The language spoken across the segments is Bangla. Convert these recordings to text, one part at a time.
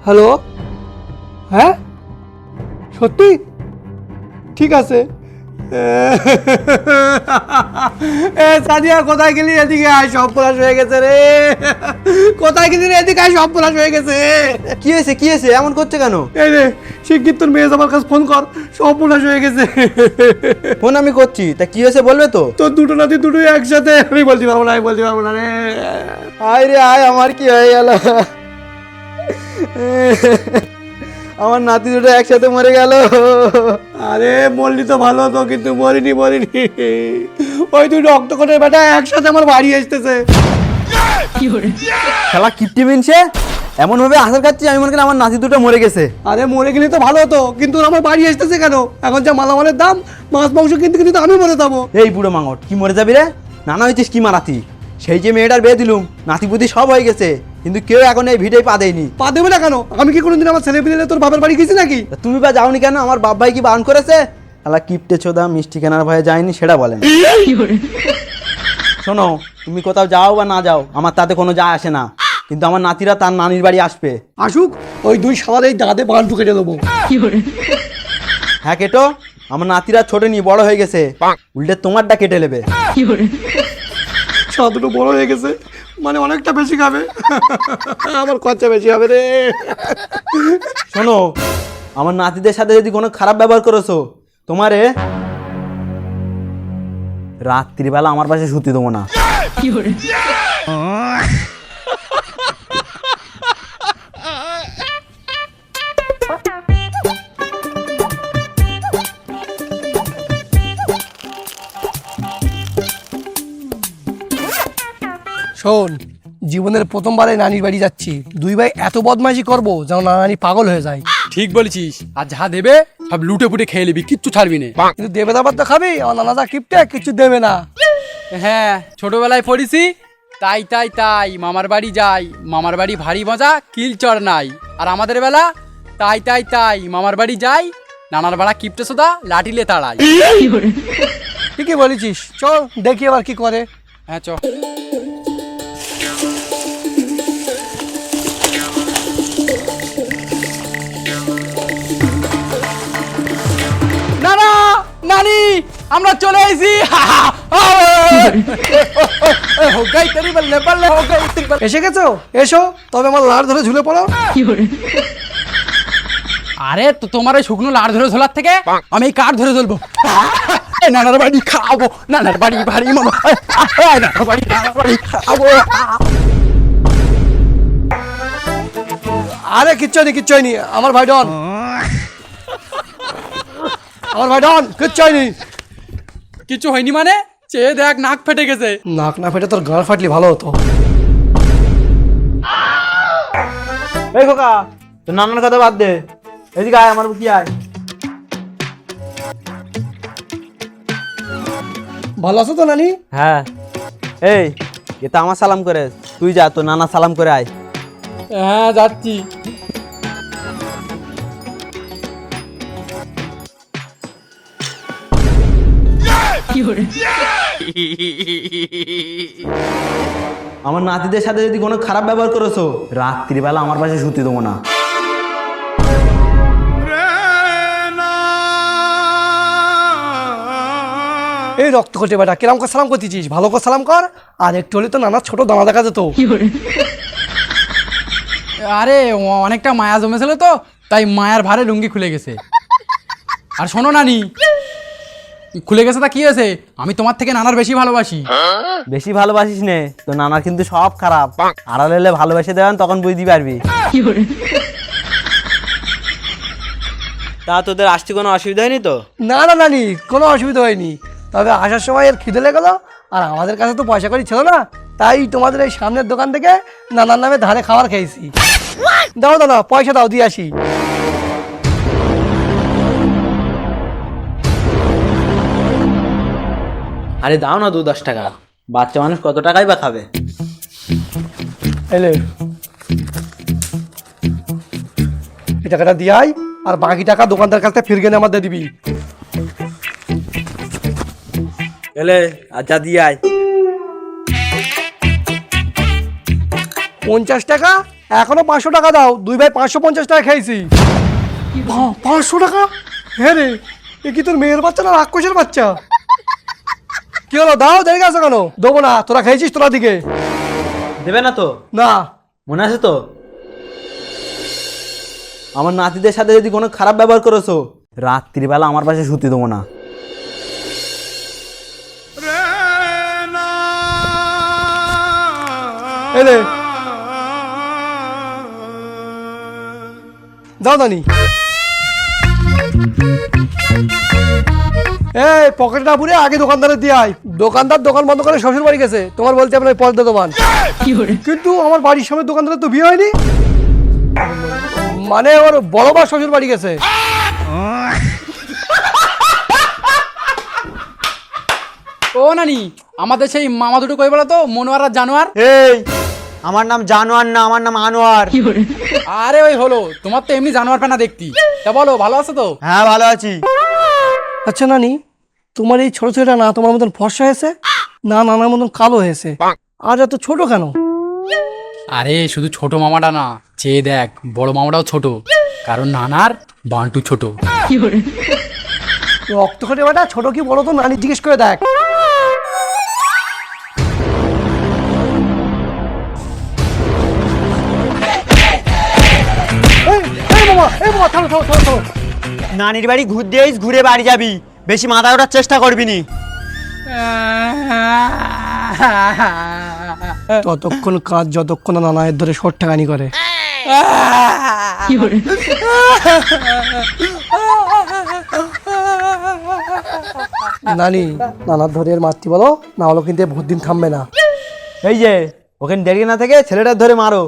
হ্যালো, হ্যাঁ সত্যি? ঠিক আছে। সাদিয়া কোথায় গেলি? এদিকে আয়, সব পলাশ হয়ে গেছে রে। কোথায় গেলি রে? এদিকে আয়, সব পলাশ হয়ে গেছে। কি হয়েছে কি হয়েছে এমন করছে কেন? এই রে শিগগির তোর মেয়ে আমার কাছে ফোন কর, সব পলাশ হয়ে গেছে। ফোন আমি করছি, তা কি হয়েছে বলবে তো? তোর দুটো নাতি দুটোই একসাথে। আমি বলতে পারবো না, আমি বলতে পারবো না রে। আয় রে আয়, আমার কি হয়ে গেল? আমার নাতি দুটো একসাথে মরে গেল। আরে মরলি তো ভালো হতো, কিন্তু মরিনি মরিনি। ওই তুই রক্তকটের বেটা একসাথে আমার বাড়ি আসতেছে। খেলা কিপটি মিনছে, এমন ভাবে আসার খাচ্ছি আমি মনে করি আমার নাতি দুটো মরে গেছে। আরে মরে গেলে তো ভালো হতো, কিন্তু আমার বাড়ি আসতেছে কেন? এখন যা মালামালের দাম, মাছ মাংস কিনতে কিনতে আমি মরে যাবো। এই বুড়ো মাঙট, কি মরে যাবি রে? নানা হয়েছিস কি মারাতি? সেই যে মেয়েটার বিয়ে দিলুম, নাতিপুতি সব হয়ে গেছে, কিন্তু কেউ এখন এই ভিড়ে পা দেয়নি। পা দেবে না কেন? আমি কি কোনোদিন আমার ছেলে পিলে তোর বাবার বাড়ি গেছি নাকি? তা তুমি বা যাওনি কেন? আমার বাপ ভাই কি বারণ করেছে? আলা কিপটে চোদা, মিষ্টি কেনার ভয়ে যায়নি সেটা বলেন। শোনো, তুমি কোথাও যাও বা না যাও আমার তাতে কোনো যায় আসে না, কিন্তু আমার নাতিরা তার নানির বাড়ি আসবে। আসুক, ওই দুই সালার এই দাঁতে বান ঢুকে দেবো। হ্যাঁ কেটো, আমার নাতিরা ছোট নি বড় হয়ে গেছে, উল্টে তোমারটা কেটে নেবে। সা দুটো বড় হয়ে গেছে, মানে অনেকটা বেশি খাবে। আমার খরচা বেশি হবে রে। শোনো, আমার নাতিদের সাথে যদি কোনো খারাপ ব্যবহার করেছো, তোমারে রাত্রিবেলা আমার পাশে শুতে দেবো না। শোন, জীবনের প্রথমবারে নানির বাড়ি যাচ্ছি, দুই ভাই এত বদমাইশি করবো যেন নানি পাগল হয়ে যায়। ঠিক বলেছিস, আর যা দেবে সব লুটে পুটে খেয়ে নিবি, কিচ্ছু ছাড়বি না। কিন্তু দেবে দাবার তো খাবি, আমার নানা যা কিপটে, কিছু দেবে না। হ্যাঁ, ছোটবেলায় পড়িছি, তাই তাই তাই মামার বাড়ি যাই, মামার বাড়ি ভারী মজা, কিলচর নাই। আর আমাদের বেলা তাই তাই তাই মামার বাড়ি যাই, নানার বেলা কিপটে সোদা লাঠিলে তাড়াই। ঠিকই বলেছিস, চল দেখি আবার কি করে। হ্যাঁ চ। নানা, নানি, আমরা চলে এসেছি। এসে গেছো? এসো, তবে আমার লাড় ধরে ঝুলে পড়ো। আরে তো তোমার ওই শুকনো লাড় ধরে ঝোলার থেকে আমি এই কাঠ ধরে ঝুলবো। নানার বাড়ি খাবো, নানার বাড়ি ভারী মামা, নানার বাড়ি খাবো। আরে কিচ্ছু হয়নি, কিচ্ছু হয়নি, আমার ভাই ডন, আমার ভাই ডন, কিচ্ছু হয়নি। কিছু হয়নি মানে? চেয়ে দেখ, নাক ফেটে গেছে। নাক না ফেটে তোর গাল ফাটলি ভালো হতো। এই খোকা, তোর নানার কথা বাদ দে, এদিকে আয়, আমার বুকি আয়। ভালো আছো তো নানি? হ্যাঁ, এই এটা আমার সালাম করে, তুই যা তোর নানা সালাম করে আয়। হ্যাঁ যাচ্ছি। আমার নাতিদের সাথে যদি কোনো খারাপ ব্যবহার করেছো, রাত্রিবেলা আমার পাশে শুতে দেবো না। এই রক্ত কটে বেটা, কিরম করে সালাম করতেছিস? ভালো করে সালাম কর, আর একটু হলে তো নানা ছোট দানা দেখা যেত। আরে অনেকটা মায়া জমেছিল তো, তাই মায়ার ভারে লুঙ্গি খুলে গেছে। আর শোনো নানি, খুলে গেছে তা কি হয়েছে, আমি তোমার থেকে নানার বেশি ভালোবাসি। বেশি ভালোবাসিস নে, তো নানার কিন্তু সব খারাপ, আড়াল হলে ভালোবেসে দেবেন, তখন বুঝতে পারবি। তা তোদের আসতে কোনো অসুবিধা হয়নি তো? না না নানি, কোনো অসুবিধা হয়নি, তবে আসার সময় এর খিদে লেগে গেলো, আর আমাদের কাছে তো পয়সা করি ছিল না, তাই তোমাদের এই সামনের দোকান থেকে নানার নামে ধারে খাবার খেয়েছি। দাও দাদা, পয়সা দাও, দিয়ে আসি। আরে দাও না 2-10 টাকা, বাচ্চা মানুষ কত টাকাই বা খাবে। এলে এই টাকাটা দিয়ে আয়, আর বাকি টাকা দোকানদার কাছ থেকে ফিরগে আমাদের দিবি। এলে আচ্ছা দিয়ে আয়। 50 টাকা এখনো 500 টাকা দাও, দুই ভাই 550 টাকা খেয়েছি। 500 টাকা? হ্যাঁ রে, এ কি তোর মেয়ের বাচ্চা না রাক্ষসের বাচ্চা? কি হলো, দাও, দেরি গেছো কেন? দেবো না, তোরা খেয়েছিস তোরা দিকে। দেবে না তো? না। মনে আছে তো? আমার নাতিদের সাথে যদি কোনো খারাপ ব্যবহার করেছো, রাত্রিবেলা আমার পাশে শুতে দেবো না। এলে যাও দানি। এই পকেটটা পুরে আগে দোকানদারের দিয়ে আয়। দোকানদার দোকান বন্ধ করে শ্বশুর বাড়ি গেছে, তোমার বলতে আপনার পর্দা দোকান। কিন্তু আমার বাড়ির সামনে দোকানদারের তো বিয়ে হয়নি, মানে ওর বড় মা শ্বশুর বাড়ি গেছে। ও নানি, আমাদের সেই মামা দুটো কই বলো তো, মনোয়ার আর জানোয়ার? এই, আমার নাম জানোয়ার না, আমার নাম আনোয়ার। আরে ওই হলো, তোমার তো এমনি জানোয়ার পেনা দেখতি। তা বলো, ভালো আছো তো? হ্যাঁ, ভালো আছি। আচ্ছা নানি, তোমার এই ছোট ছেলেটা না তোমার মতন ফর্সা হয়েছে, না নানার মতন কালো হয়েছে, আর এত ছোট কেন? আরে শুধু ছোট মামাটা না, চেয়ে দেখ বড় মামাটাও ছোট, কারণ নানার বান্টু ছোট। রক্ত খেটে বেটা, ছোট কি বড় তো নানি জিজ্ঞেস করে দেখ। এই মামা, থামো থামো থামো থামো। নানির বাড়ি ঘুরতে আইস, ঘুরে বাড়ি যাবি, বেশি মাথা ওঠার চেষ্টা করবি নি। ততক্ষণ কাজ যতক্ষণ না নানায়ের ধরে শর্ট ঠাকানি করে। নানি, নানার ধরে এর মাতৃ বলো, না হলো কিন্তু বহুত দিন থামবে না। এই যে ওখানে দেরি না থেকে ছেলেটার ধরে মারো।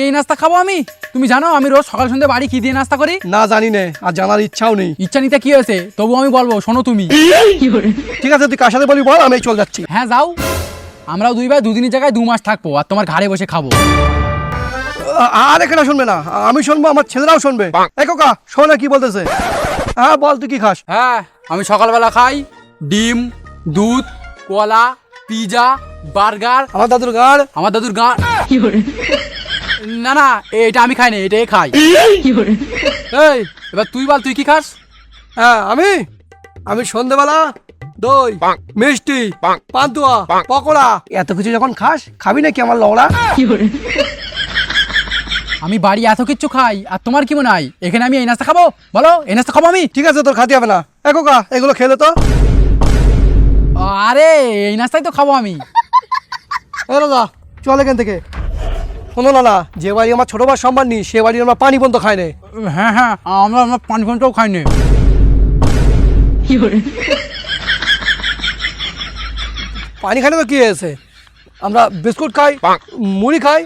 এই নাস্তা খাবো আমি? তুমি জানো আমি রোজ সকাল সন্ধ্যে বাড়ি কি দিয়ে নাস্তা করি? না জানি না, আর জানার ইচ্ছাও নেই। ইচ্ছা নিতে কি হয়েছে, তবু আমি বলবো, শোনো তুমি। ঠিক আছে, তুই কার সাথে বলি বল, আমি চল যাচ্ছি। হ্যাঁ যাও, আমরাও দুই ভাই দুদিনের জায়গায় 2 মাস থাকবো, আর তোমার ঘাড়ে বসে খাবো। আর এখানে শুনবে না, আমি শুনবো, আমার ছেলেরাও শুনবে। এই কোকা, শোন না কি বলতেছে। হ্যাঁ বল, তুই কি খাস? হ্যাঁ, আমি সকালবেলা খাই ডিম, দুধ, কলা, পিজা, বার্গার। আমার দাদুর গাড়। আমার দাদুর গাঁ। না না, এটা আমি খাই না, এটাই খাই। এই, এবার তুই বল, তুই কি খাস? হ্যাঁ, আমি সন্ধ্যেবেলা দই, মিষ্টি, পান্তুয়া, পকোড়া, এত কিছু যখন খাস, খাবি নাকি আমার লওড়া? আমি বাড়ি এত কিচ্ছু খাই, আর তোমার কি মনে হয় এখানে আমি এই নাস্তা খাবো? বলো, এই নাস্তা খাবো আমি? ঠিক আছে, তোর খাতে হবে না। এ কোকা, এগুলো খেলে তো। আরে এই নাস্তাই তো খাবো আমি। এ রাজা, চল এখান থেকে। শোনো না, যে বাড়ি আমার ছোট ভাই সম্মান নি, সে বাড়ি আমরা পানি পর্যন্ত খাই না। হ্যাঁ হ্যাঁ, আমরা পানি ঘন্টাও খাই না। পানি খাই না তো কি হয়েছে? আমরা বিস্কুট খাই, মুড়ি খাই,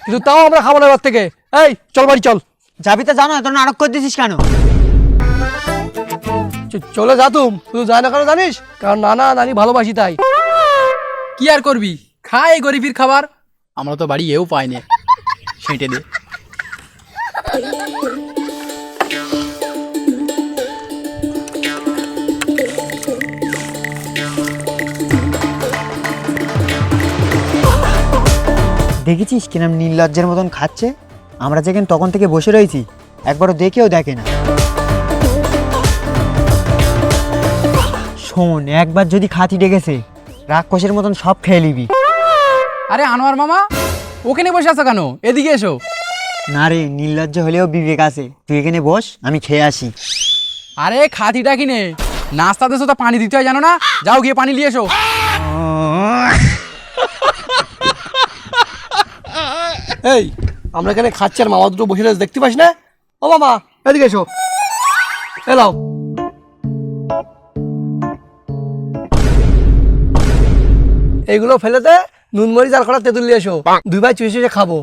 কিন্তু তাও আমরা খাবো না এবার থেকে। এই চল বাড়ি চল। যাবি তো জানো, তোর নাটক করে দিছিস কেন? চলে যা, শুধু যায় না কেন জানিস? কারণ নানা নানি ভালোবাসি তাই। কি আর করবি, খাই গরিবের খাবার, আমরা তো বাড়ি এও পাই না। সেঁটে দে। দেখেছিস কিরম নির্লজ্জের মতন খাচ্ছে? আমরা যেখানে তখন থেকে বসে রয়েছি, একবারও দেখেও দেখে না। শোন, একবার যদি খাতি ডেকেছে, রাক্ষসের মতন সব খেয়ে নিবি। আরে আনোয়ার মামা, ওখানে বসে আছো কেন? এদিকে এসো। না রে, নির্লজ্জ হলেও বিবেক আছে। তুই এখানে বস, আমি খেয়ে আসি। আরে খাতিটা কিনে নাস্তা দেছো, তা পানি দিতে হয় জানো না? যাও গিয়ে পানি নিয়ে এসো। এই, আমরা এখানে খাচ্ছি আর মামা দুটো বসে রয়েছে, দেখতে পাস না? ও মামা, এদিকে এসো। এলাও। এইগুলো ফেলেতে নুন মরিচ আর কটা তেঁতুল নিয়ে এসো, দুই ভাই চুষে চুষে খাবো।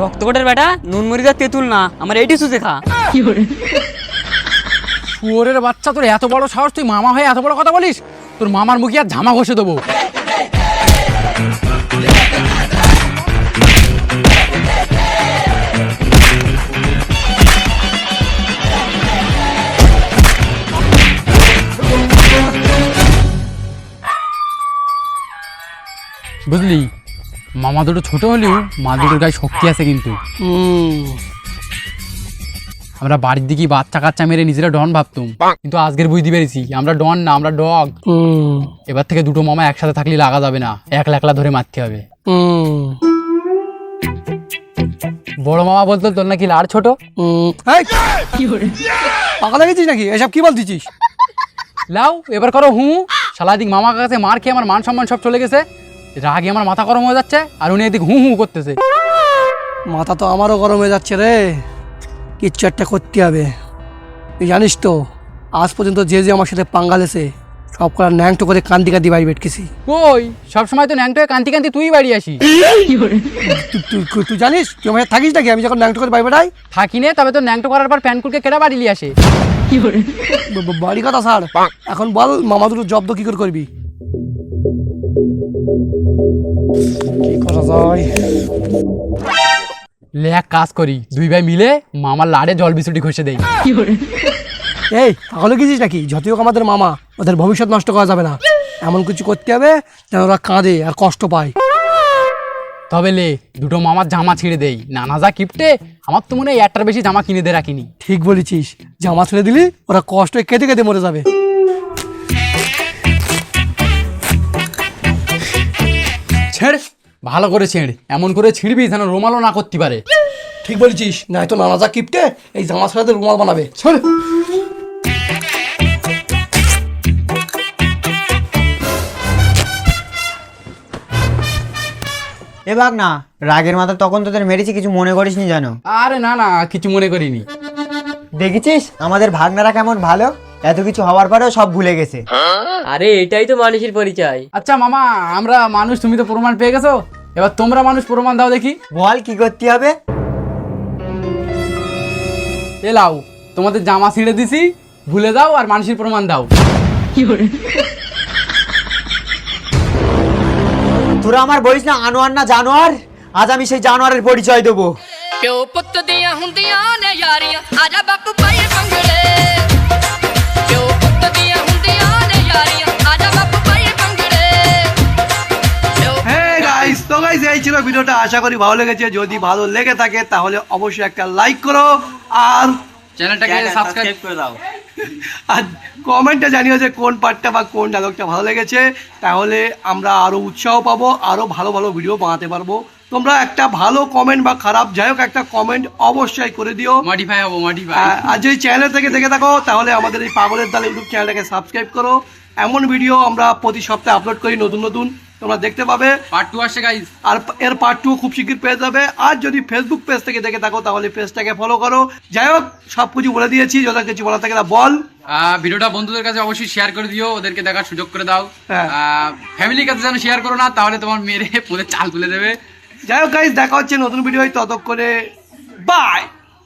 রক্তকটের বেটা, নুন মরিচ আর তেঁতুল না, আমার এইটি সুজে খা। শুয়োরের বাচ্চা, তোর এত বড় সাহস, তুই মামা হয়ে এত বড় কথা বলিস? তোর মামার মুখে আর ঝামা ঘষে দেবো। বুঝলি, মামা দুটো ছোট হলেও মা দুটোর গায়ে শক্তি আছে কিন্তু। আমরা বাড়ির দিকে বাচ্চা কাচ্চা মেরে নিজেরা ডন ভাবতুম, কিন্তু আজকের বুঝতে পেরেছি আমরা ডন না, আমরা ডগ। এবার থেকে দুটো মামা একসাথে থাকলে লাগা যাবে না, একলা একলা ধরে মারতে হবে। বড় মামা বলতো তোর নাকি লাড় ছোট। পাকা দেখেছিস নাকি? এসব কি বলতেছিস? লাও এবার করো হু। শালা দিক মামার কাছে মার খেয়ে আমার মান সম্মান সব চলে গেছে, রাগে আমার মাথা গরম হয়ে যাচ্ছে, আর উনি এদিক হু হু করতেছে। মাথা তো আমারও গরম হয়ে যাচ্ছে রে, কিচ্ছু একটা করতে হবে। তুই জানিস তো আজ পর্যন্ত যে যে আমার সাথে পাঙ্গালেছে সব করার ন্যাংটো করে কান্দি কান্দি বাড়ি বেটকেছি। কই সবসময় তো ন্যাংটো হয়ে কান্তি কান্তি তুই বাড়ি আসি। তুই জানিস তুই আমার সাথে থাকিস নাকি? আমি যখন ন্যাংটো করে বাড়ি বেড়াই থাকি নে, তবে তো ন্যাংটো করার পর প্যানকুলকে কেটে বাড়ি নিয়ে আসে। বাড়ি কথা ছাড়, এখন বল মামা দুটো জব্দ কি করে করবি? কি করা যায়? লে এক কাজ করি, দুই ভাই মিলে মামার লাড়ে জল বিছুটি ঘষে দেই। এই তাহলে গেছিস নাকি? যতই হোক আমাদের মামা, ওদের ভবিষ্যৎ নষ্ট করা যাবে না। এমন কিছু করতে হবে যেন ওরা কাঁদে আর কষ্ট পায়। তবে লে দুটো মামার জামা ছিঁড়ে দেই, নানা যা কিপটে, আমার তো মনে হয় একটার বেশি জামা কিনে দিয়ে রাখিনি। ঠিক বলেছিস, জামা ছেড়ে দিলি ওরা কষ্ট কেঁদে কেঁদে মরে যাবে। ছেড়, ভালো করে ছেড়, এমন করে ছিঁড়বি যেন রুমালও না করতে পারে। ঠিক বলেছিস, না তো নানা যা কিপটে এই জামা ছেড়ে দিয়ে রুমাল বানাবে। চল এবার না রাগের মাথা তখন তোদের মেরেছি, কিছু মনে করিস নি জানো? আরে না না, কিছু মনে করিনি। দেখেছিস আমাদের ভাগনারা কেমন ভালো, এত কিছু হওয়ার পরেও সব ভুলে গেছে। আরে এটাই তো মানুষের পরিচয়। আচ্ছা মামা, আমরা মানুষ, তুমি তো প্রমাণ পেয়ে গেছো, এবার তোমরা মানুষ প্রমাণ দাও দেখি। বল কি করতে হবে? এলাও, তোমাদের জামা ছিঁড়ে দিছি, ভুলে দাও আর মানুষের প্রমাণ দাও। তোরা আমার বলিস না আনোয়ার না জানোয়ার, আজ আমি সেই জানোয়ারের পরিচয় দেবো। ਪਿਓ ਪੁੱਤ ਦੀਆਂ ਹੁੰਦੀਆਂ ਨੇ ਯਾਰੀਆਂ ਆਜਾ ਬਾਪੂ ਪਾਈਏ ਪੰਗੜੇ ਪਿਓ ਪੁੱਤ ਦੀਆਂ ਹੁੰਦੀਆਂ ਨੇ ਯਾਰੀਆਂ ਆਜਾ ਬਾਪੂ ਪਾਈਏ ਪੰਗੜੇ হ্যাঁ গাইস, তো গাইস এই ছিল ভিডিওটা। আশা করি ভালো লেগেছে। যদি ভালো লেগে থাকে তাহলে অবশ্যই একটা লাইক করো আর চ্যানেলটাকে সাবস্ক্রাইব করে দাও, আর কমেন্টে জানিও যে কোন পার্টটা বা কোন ডায়লগটা ভালো লেগেছে, তাহলে আমরা আরও উৎসাহ পাবো, আরও ভালো ভালো ভিডিও বানাতে পারবো। তোমরা একটা ভালো কমেন্ট বা খারাপ যাই হোক একটা কমেন্ট অবশ্যই করে দিও। মডিফাই হবো, মডিফাই। আর যদি চ্যানেল থেকে দেখে থাকো তাহলে আমাদের এই পাগলের দল ইউটিউব চ্যানেলটাকে সাবস্ক্রাইব করো। এমন ভিডিও আমরা প্রতি সপ্তাহে আপলোড করি, নতুন নতুন তোমরা দেখতে পাবে। পার্ট 2 আসছে গাইস, আর এর পার্ট 2 খুব শীঘ্র পেয়ে যাবে। আর যদি ফেসবুক পেজ থেকে দেখে থাকো তাহলে পেজটাকে ফলো করো। যাই হোক সব কিছু বলে দিয়েছি, যদি কিছু বলা থাকে না বল। ভিডিওটা বন্ধুদের কাছে অবশ্যই শেয়ার করে দিও, ওদেরকে দেখার সুযোগ করে দাও। হ্যাঁ। ফ্যামিলির কাছে যেন শেয়ার করো না, তাহলে তোমার মেরে পুরো চাল তুলে দেবে। যাই হোক গাইস, দেখা হচ্ছে নতুন ভিডিও, ততক্ষণে বাই।